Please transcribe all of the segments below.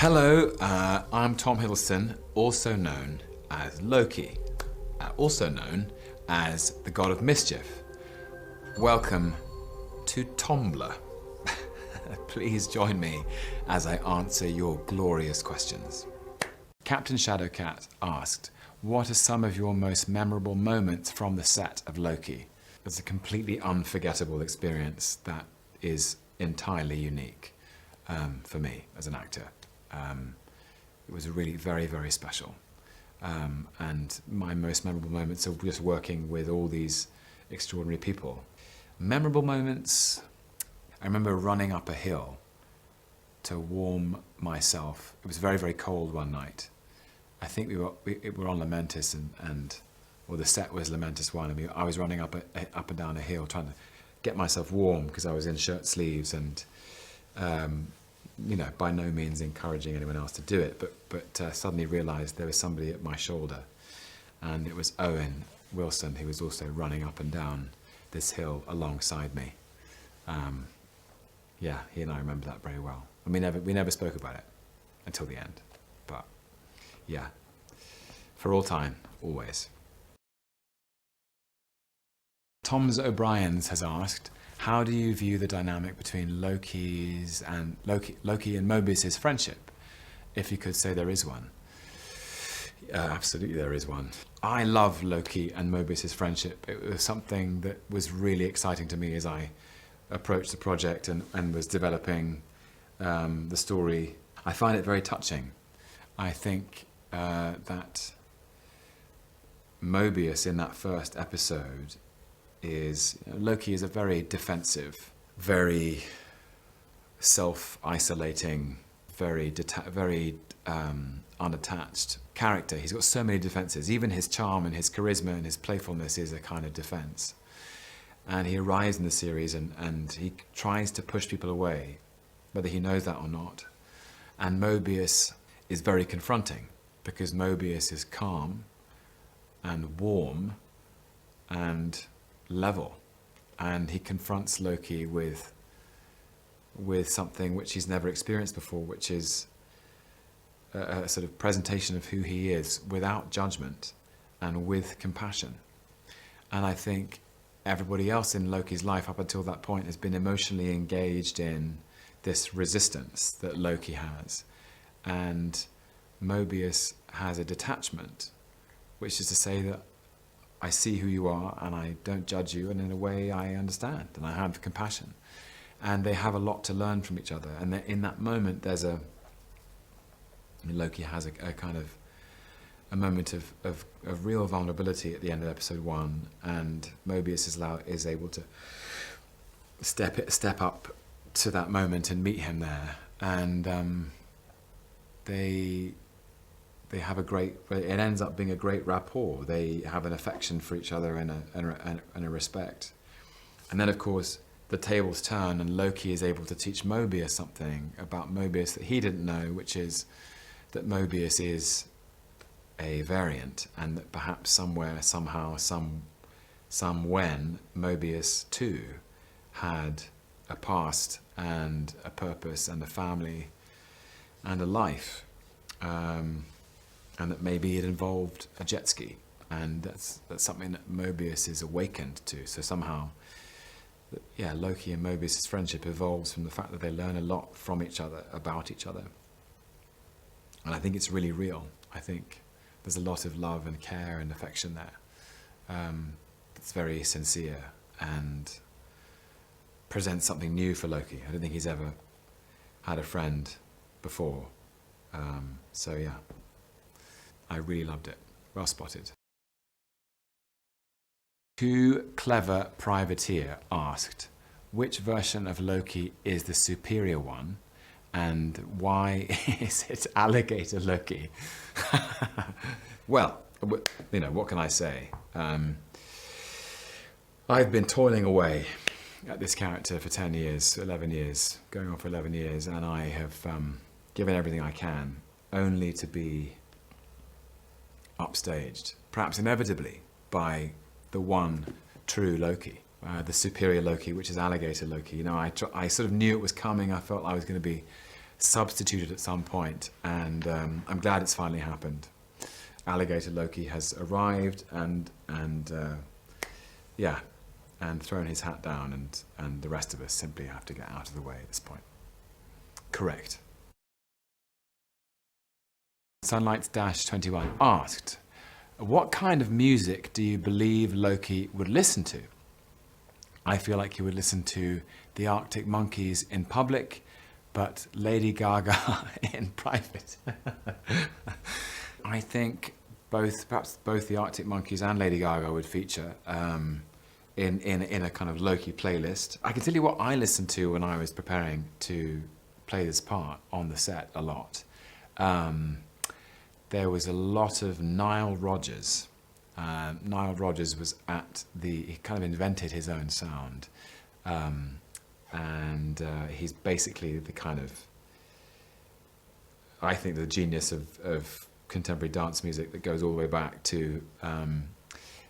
Hello, I'm Tom Hiddleston, also known as Loki, also known as the God of Mischief. Welcome to Tumblr. Please join me as I answer your glorious questions. Captain Shadowcat asked, what are some of your most memorable moments from the set of Loki? It's a completely unforgettable experience that is entirely unique for me as an actor. It was really very, very special. And my most memorable moments are just working with all these extraordinary people. Memorable moments, I remember running up a hill to warm myself. It was very, very cold one night. I think we were on Lamentis or the set was Lamentis 1, and I was running up and down a hill trying to get myself warm because I was in shirt sleeves and you know, by no means encouraging anyone else to do it, but suddenly realised there was somebody at my shoulder, and it was Owen Wilson, who was also running up and down this hill alongside me. Yeah, he and I remember that very well. And we never spoke about it until the end, but yeah, for all time, always. Tom's O'Brien's has asked, how do you view the dynamic between Loki and Mobius's friendship, if you could say there is one? Absolutely there is one. I love Loki and Mobius's friendship. It was something that was really exciting to me as I approached the project and was developing the story. I find it very touching. I think that Mobius in that first episode Loki is a very defensive, very self-isolating, very unattached character. He's got so many defenses. Even his charm and his charisma and his playfulness is a kind of defense. And he arrives in the series and he tries to push people away, whether he knows that or not. And Mobius is very confronting because Mobius is calm and warm and level, and he confronts Loki with something which he's never experienced before, which is a sort of presentation of who he is without judgment and with compassion. And I think everybody else in Loki's life up until that point has been emotionally engaged in this resistance that Loki has, and Mobius has a detachment, which is to say that I see who you are and I don't judge you, and in a way I understand and I have compassion. And they have a lot to learn from each other. And in that moment Loki has a kind of a moment of real vulnerability at the end of episode 1, and Mobius is able to step up to that moment and meet him there. And they have it ends up being a great rapport. They have an affection for each other and a respect. And then, of course, the tables turn and Loki is able to teach Mobius something about Mobius that he didn't know, which is that Mobius is a variant, and that perhaps somewhere, somehow, when Mobius too had a past and a purpose and a family and a life. And that maybe it involved a jet ski, and that's something that Mobius is awakened to. So somehow, yeah, Loki and Mobius' friendship evolves from the fact that they learn a lot from each other, about each other. And I think it's really real. I think there's a lot of love and care and affection there. It's very sincere and presents something new for Loki. I don't think he's ever had a friend before. So yeah. I really loved it. Well spotted. Too Clever Privateer asked, which version of Loki is the superior one, and why is it alligator Loki? Well, you know, what can I say? I've been toiling away at this character for 10 years, 11 years, going on for 11 years, and I have given everything I can, only to be upstaged, perhaps inevitably, by the one true Loki, the superior Loki, which is alligator Loki. You know, I sort of knew it was coming. I felt I was going to be substituted at some point, and I'm glad it's finally happened. Alligator Loki has arrived and thrown his hat down, and the rest of us simply have to get out of the way at this point. Correct. Sunlight-21 asked, what kind of music do you believe Loki would listen to? I feel like he would listen to the Arctic Monkeys in public, but Lady Gaga in private. I think perhaps both the Arctic Monkeys and Lady Gaga would feature in a kind of Loki playlist. I can tell you what I listened to when I was preparing to play this part on the set a lot. There was a lot of Nile Rodgers. Nile Rodgers was he kind of invented his own sound. He's basically the kind of, I think, the genius of contemporary dance music that goes all the way back to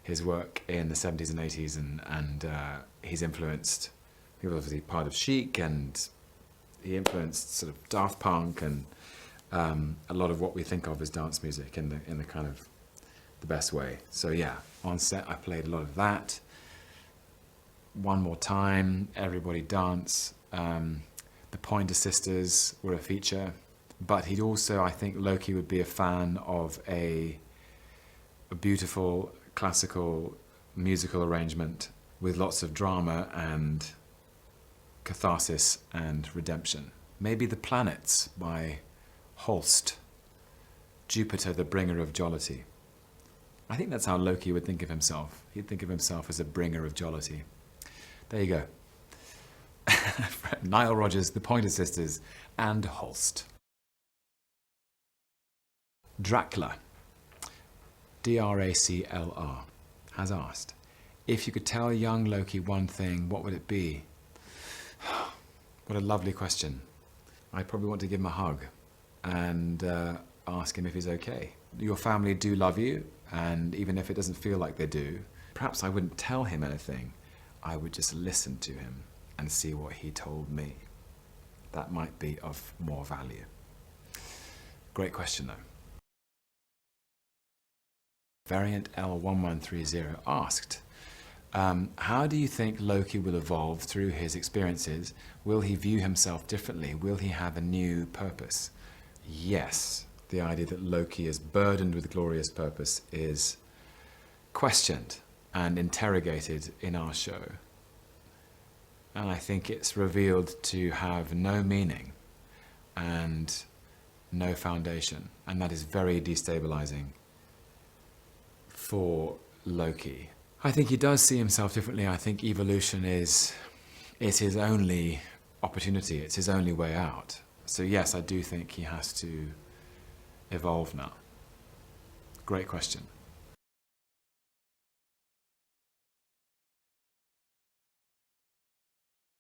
his work in the 70s and 80s, and he's influenced, he was obviously part of Chic, and he influenced sort of Daft Punk and a lot of what we think of as dance music in the kind of the best way. So yeah, on set I played a lot of that. One More Time, Everybody Dance, the Pointer Sisters were a feature, but he'd also, I think Loki would be a fan of a beautiful classical musical arrangement with lots of drama and catharsis and redemption. Maybe The Planets by Holst, Jupiter, the bringer of jollity. I think that's how Loki would think of himself. He'd think of himself as a bringer of jollity. There you go. Nile Rodgers, the Pointer Sisters, and Holst. Dracula, D-R-A-C-L-R, has asked, if you could tell young Loki one thing, what would it be? What a lovely question. I probably want to give him a hug and ask him if he's okay. Your family do love you, and even if it doesn't feel like they do, perhaps I wouldn't tell him anything. I would just listen to him and see what he told me. That might be of more value. Great question, though. Variant L1130 asked, how do you think Loki will evolve through his experiences? Will he view himself differently? Will he have a new purpose? Yes. The idea that Loki is burdened with glorious purpose is questioned and interrogated in our show. And I think it's revealed to have no meaning and no foundation. And that is very destabilizing for Loki. I think he does see himself differently. I think evolution is his only opportunity. It's his only way out. So yes, I do think he has to evolve now. Great question.